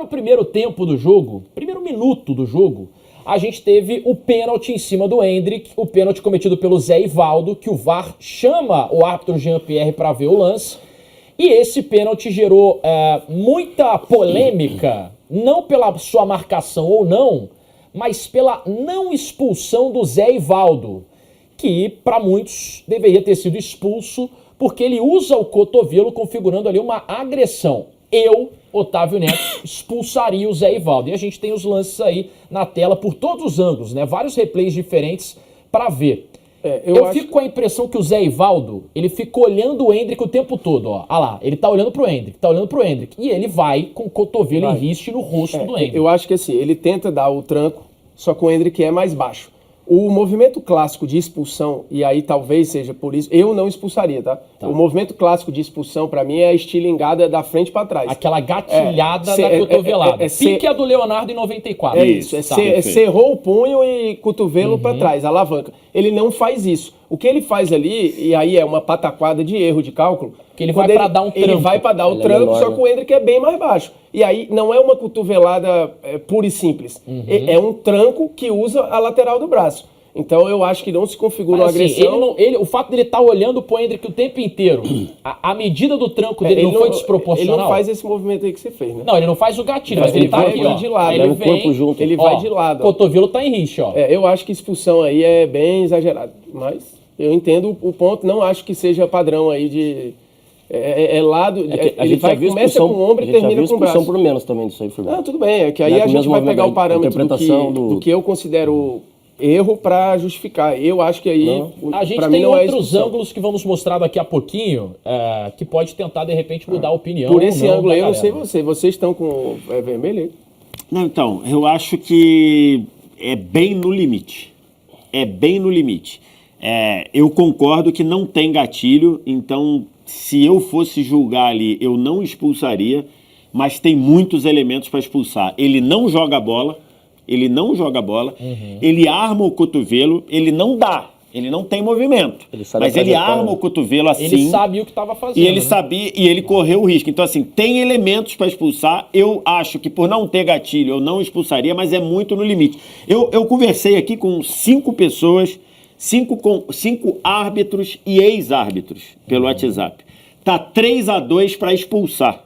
no primeiro tempo do jogo, primeiro minuto do jogo, a gente teve o pênalti em cima do Endrick, o pênalti cometido pelo Zé Ivaldo, que o VAR chama o árbitro Jean-Pierre para ver o lance. E esse pênalti gerou muita polêmica, não pela sua marcação ou não, mas pela não expulsão do Zé Ivaldo, que para muitos deveria ter sido expulso porque ele usa o cotovelo configurando ali uma agressão. Eu, Otávio Neto, expulsaria o Zé Ivaldo. E a gente tem os lances aí na tela por todos os ângulos, né? Vários replays diferentes para ver. Eu fico com a impressão que o Zé Ivaldo, ele fica olhando o Endrick o tempo todo, ó. Ah lá, ele tá olhando pro Endrick, E ele vai com o cotovelo em riste no rosto do Endrick. Eu acho que assim, ele tenta dar o tranco, só que o Endrick é mais baixo. O movimento clássico de expulsão, e aí talvez seja por isso, eu não expulsaria, tá? O movimento clássico de expulsão, pra mim, é a estilingada da frente pra trás. Aquela gatilhada da cotovelada. Pique a do Leonardo em 94. É isso, cerrou o punho e cotovelo pra trás, alavanca. Ele não faz isso. O que ele faz ali, e aí é uma pataquada de erro de cálculo... Que ele vai pra dar um tranco. Ele vai pra dar o tranco, só que o Endrick é bem mais baixo. E aí não é uma cotovelada pura e simples. É um tranco que usa a lateral do braço. Então eu acho que não se configura uma agressão. O fato dele estar olhando pro Endrick o tempo inteiro, a medida do tranco dele não foi desproporcional? Ele não faz esse movimento aí que você fez, né? Não, ele não faz o gatilho, mas ele tá aqui, ó. De lado, ele vem, corpo junto. Ele vai de lado. O cotovelo tá em rixe, ó. Eu acho que expulsão aí é bem exagerado. Mas eu entendo o ponto, não acho que seja padrão aí de... lado, ele começa com o ombro e termina com o braço. Por menos também disso aí, Firmino. Não, tudo bem, é que aí a gente vai pegar o parâmetro do que eu considero erro para justificar. Eu acho que aí, a gente tem outros ângulos que vamos mostrar daqui a pouquinho, que pode tentar, de repente, mudar a opinião. Por esse ângulo aí, eu não sei vocês estão com vermelho aí? Não, então, eu acho que é bem no limite. É bem no limite. Eu concordo que não tem gatilho, então... Se eu fosse julgar ali, eu não expulsaria, mas tem muitos elementos para expulsar. Ele não joga a bola, ele arma o cotovelo, ele não dá, ele não tem movimento, mas ele arma o cotovelo assim. Ele sabia o que estava fazendo. E ele sabia, e ele correu o risco. Então, assim, tem elementos para expulsar. Eu acho que por não ter gatilho, eu não expulsaria, mas é muito no limite. Eu conversei aqui com 5 pessoas... 5 árbitros e ex-árbitros pelo WhatsApp. Tá 3-2 para expulsar.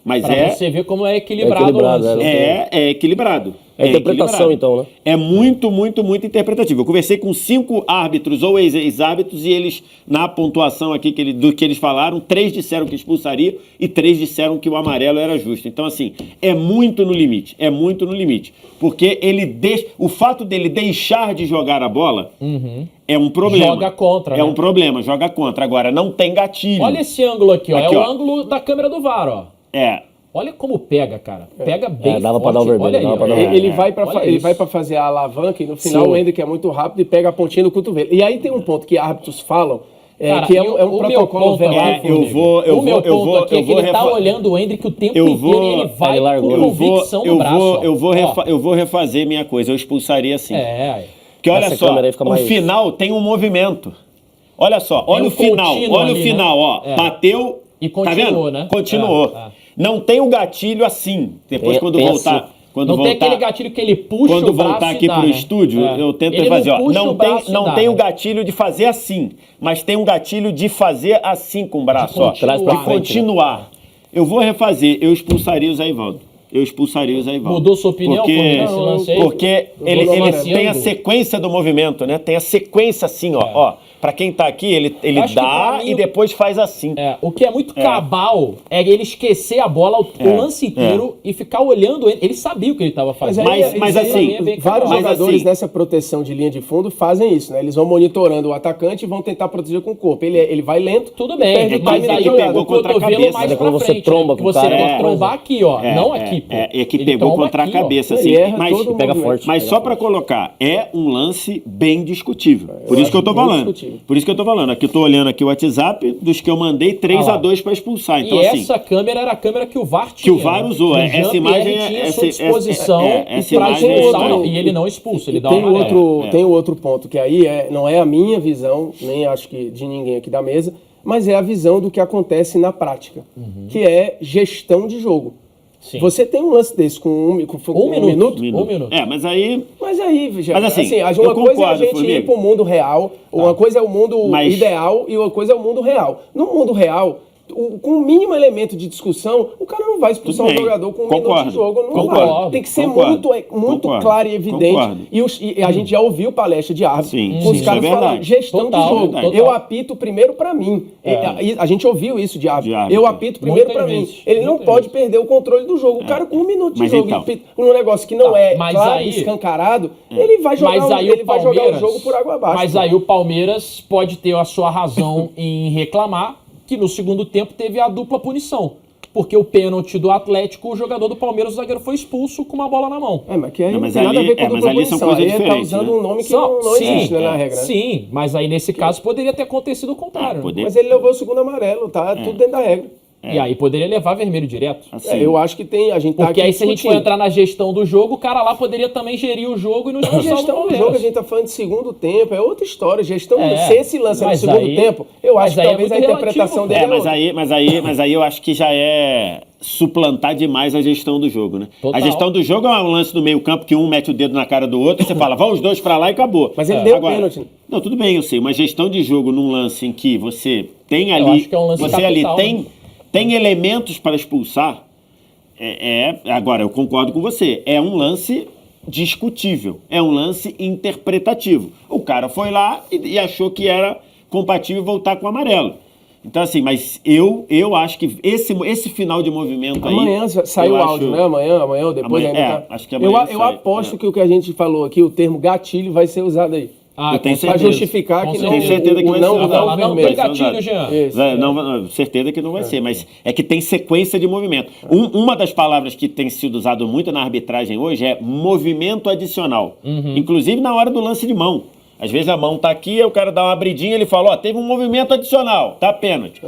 Mas pra você ver como é equilibrado o lance. É equilibrado. É interpretação, então, né? É muito, muito, muito interpretativo. Eu conversei com 5 árbitros ou ex-árbitros e eles, na pontuação aqui do que eles falaram, 3 disseram que expulsaria e 3 disseram que o amarelo era justo. Então, assim, é muito no limite. É muito no limite. Porque o fato dele deixar de jogar a bola é um problema. Joga contra, um problema, joga contra. Agora, não tem gatilho. Olha esse ângulo aqui, ó. É o ângulo da câmera do VAR, ó. Olha como pega, cara. Pega bem dava forte. pra dar o vermelho. Olha aí, ele vai pra fazer a alavanca e no final o Endrick é muito rápido e pega a pontinha no cotovelo. E aí tem um ponto que árbitros falam, cara, que é um protocolo velado. O meu ponto aqui é que ele tá olhando o Endrick o tempo inteiro e ele vai com convicção no braço. Eu vou refazer minha coisa. Eu expulsaria assim. Porque olha essa só, o final tem um movimento. Olha só, olha o final, ó. Bateu e continuou, né? Continuou. Não tem o gatilho assim. Depois quando voltar... Não tem aquele gatilho que ele puxa quando o braço voltar aqui pro estúdio, eu tento fazer, ó. Não tem o gatilho de fazer assim, mas tem um gatilho de fazer assim com o braço, ó. Traz pra frente, continuar. Né? Eu vou refazer, eu expulsaria o Zé Ivaldo. Mudou sua opinião nesse lance aí? Porque ele tem a sequência do movimento, né? Tem a sequência assim, ó. Pra quem tá aqui, ele dá e depois faz assim. O que é muito cabal é ele esquecer a bola o lance inteiro e ficar olhando ele. Ele sabia o que ele tava fazendo. Mas assim, vários jogadores nessa proteção de linha de fundo fazem isso, né? Eles vão monitorando o atacante e vão tentar proteger com o corpo. Ele vai lento. Tudo bem, mas aí o cotovelo mais pra frente. Você tromba com o cara. Você tem que trombar aqui, ó. Não aqui, pô. É que pegou contra a cabeça, assim. Pega forte. Mas só pra colocar, é um lance bem discutível. Por isso que eu tô falando. Por isso que eu tô falando. Aqui eu tô olhando aqui o WhatsApp dos que eu mandei 3-2 para expulsar. Então, e assim, essa câmera era a câmera que o VAR tinha. Que o VAR usou. Essa imagem tinha sua disposição para expulsar. E ele não expulsa, ele dá tem outro ponto, que aí não é a minha visão, nem acho que de ninguém aqui da mesa, mas é a visão do que acontece na prática, que é gestão de jogo. Sim. Você tem um lance desse com um minuto? Um minuto. Mas aí... Mas aí, veja, Mas assim, uma eu coisa é a concordo, gente Formiga. ir pro mundo real, uma coisa é o mundo ideal e uma coisa é o mundo real. No mundo real, com o mínimo elemento de discussão, o cara não vai expulsar um jogador com um minuto de jogo. Não vai. Tem que ser muito claro e evidente. E a gente já ouviu palestra de árbitro com os caras falando gestão de jogo. Eu apito primeiro pra mim. A gente ouviu isso de árbitro. Eu apito primeiro pra mim. Ele não pode perder o controle do jogo. O cara com um minuto de jogo, um negócio que não é claro, escancarado, ele vai jogar o jogo por água abaixo. Mas aí o Palmeiras pode ter a sua razão em reclamar que no segundo tempo teve a dupla punição. Porque o pênalti do Atlético, o jogador do Palmeiras, o zagueiro, foi expulso com uma bola na mão. Mas que aí não tem nada a ver com a dupla punição. Aí ele tá usando um nome que não existe na regra. Sim, mas aí nesse caso poderia ter acontecido o contrário. Mas ele levou o segundo amarelo, tá tudo dentro da regra. E aí poderia levar vermelho direto. Assim, eu acho que tem, a gente tá porque aqui aí se a gente for entrar na gestão do jogo, o cara lá poderia também gerir o jogo e não expulsar o gestão do jogo, a gente tá falando de segundo tempo, é outra história. Gestão, se esse lance é no segundo tempo, eu acho que talvez a interpretação dele mas aí eu acho que já é suplantar demais a gestão do jogo, né? Total. A gestão do jogo é um lance do meio campo que um mete o dedo na cara do outro e você fala, vá os dois pra lá e acabou. Mas ele deu pênalti. Não, tudo bem, eu sei, uma gestão de jogo num lance em que você tem ali, eu acho que é um lance você capital, ali tem elementos para expulsar. Agora, eu concordo com você. É um lance discutível. É um lance interpretativo. O cara foi lá e achou que era compatível voltar com o amarelo. Então, assim, mas eu acho que esse final de movimento aí... Amanhã saiu o áudio, né? Amanhã ou depois ainda acho que amanhã eu aposto que o que a gente falou aqui, o termo gatilho, vai ser usado aí. Eu tenho certeza. Para justificar que tenho certeza que vai ser não não tem gatilho, Jean. Não, certeza que não vai ser, mas é que tem sequência de movimento. Uma das palavras que tem sido usado muito na arbitragem hoje é movimento adicional. Inclusive na hora do lance de mão. Às vezes a mão tá aqui, aí o cara dá uma abridinha, ele fala, teve um movimento adicional, tá pênalti.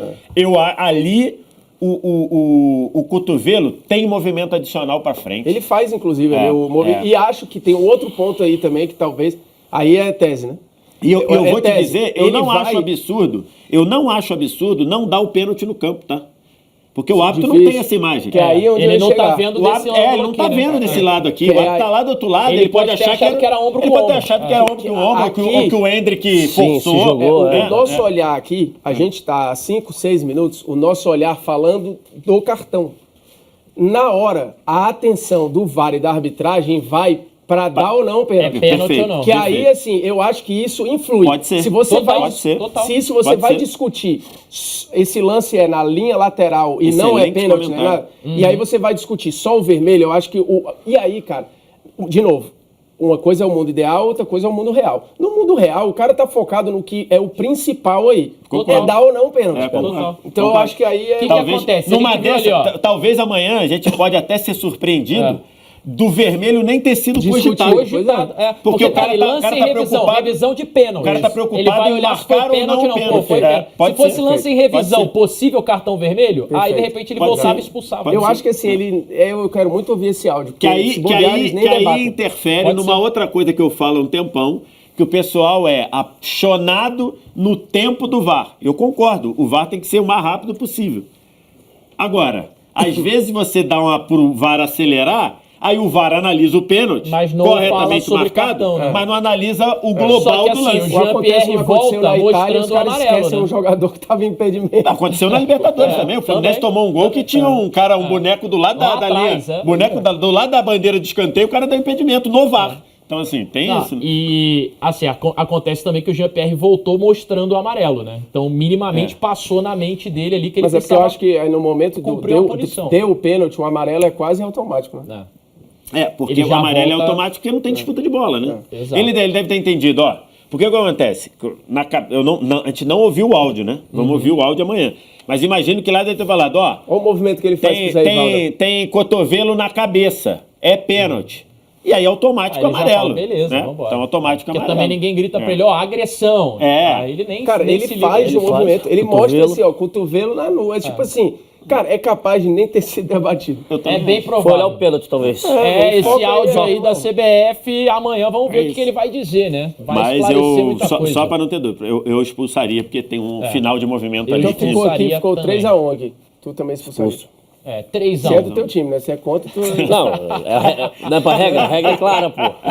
Ali... O cotovelo tem movimento adicional para frente. Ele faz, inclusive, ali, o movimento. E acho que tem um outro ponto aí também que talvez... Aí é tese, né? E eu vou te dizer, eu não acho absurdo não dar o pênalti no campo, tá? Porque o árbitro não tem essa imagem. Que aí onde ele não tá vendo desse lado. Ele não tá vendo desse lado aqui. O árbitro tá lá do outro lado, ele pode achar que era ombro com ombro. Ele pode achar que era ombro com ombro, ou que o Hendrick forçou. Jogou, o nosso olhar aqui, a gente tá há 5, 6 minutos, o nosso olhar falando do cartão. Na hora, a atenção do VAR e da arbitragem vai para dar ou não pênalti. Pênalti ou não. Que aí, assim, eu acho que isso influi. Pode ser. Se você Se isso você vai discutir, esse lance é na linha lateral e não é pênalti, né? E aí você vai discutir só o vermelho, eu acho que... E aí, cara, de novo, uma coisa é o mundo ideal, outra coisa é o mundo real. No mundo real, o cara tá focado no que é o principal aí. É dar ou não pênalti. Então eu acho que aí é... O que acontece? Talvez amanhã a gente pode até ser surpreendido do vermelho nem ter sido cogitado. Porque o cara tá preocupado. Revisão de pênalti. O cara tá preocupado ele vai olhar se foi pênalti ou não. Se fosse lance em revisão, possível cartão vermelho, aí de repente ele voltava e expulsava. Eu acho que assim, eu quero muito ouvir esse áudio. Que aí interfere numa outra coisa que eu falo há um tempão, que o pessoal é apaixonado no tempo do VAR. Eu concordo, o VAR tem que ser o mais rápido possível. Agora, às vezes você dá pro VAR acelerar, aí o VAR analisa o pênalti, corretamente marcado, mas não analisa o global do lance. O Jean-Pierre volta mostrando o amarelo, né? Um jogador que estava em impedimento. Aconteceu na Libertadores também. O Fluminense tomou um gol que tinha um boneco do lado da linha. Boneco do lado da bandeira de escanteio, o cara deu impedimento no VAR. Então, assim, tem isso. E, assim, acontece também que o Jean-Pierre voltou mostrando o amarelo, né? Então, minimamente passou na mente dele ali que ele precisava. Mas é porque eu acho que aí no momento deu o pênalti, o amarelo é quase automático, né? Porque o amarelo é automático porque não tem disputa de bola, né? Ele deve ter entendido, porque o que acontece? A gente não ouviu o áudio, né? Vamos ouvir o áudio amanhã. Mas imagino que lá deve ter falado, olha o movimento que ele faz com o Zé Ivaldo. Tem cotovelo na cabeça, é pênalti. E aí automático amarelo. Beleza, né? vambora. Então automático porque amarelo. também ninguém grita pra ele, agressão. Aí ele nem Cara, nem ele se faz liga, o movimento, ele mostra assim, cotovelo na nua. Tipo assim, cara, é capaz de nem ter sido debatido. É bem provável. Foi olhar o pênalti, talvez. Esse áudio aí da CBF, amanhã vamos ver o que ele vai dizer, né? Vai esclarecer muita coisa. Só pra não ter dúvida, eu expulsaria, porque tem um final de movimento ali. Então ficou 3-1 aqui. Tu também expulsaria. É, 3 a Se 1. é do teu time, né? Se é contra, tu... Não, não é pra regra, a regra é clara, pô.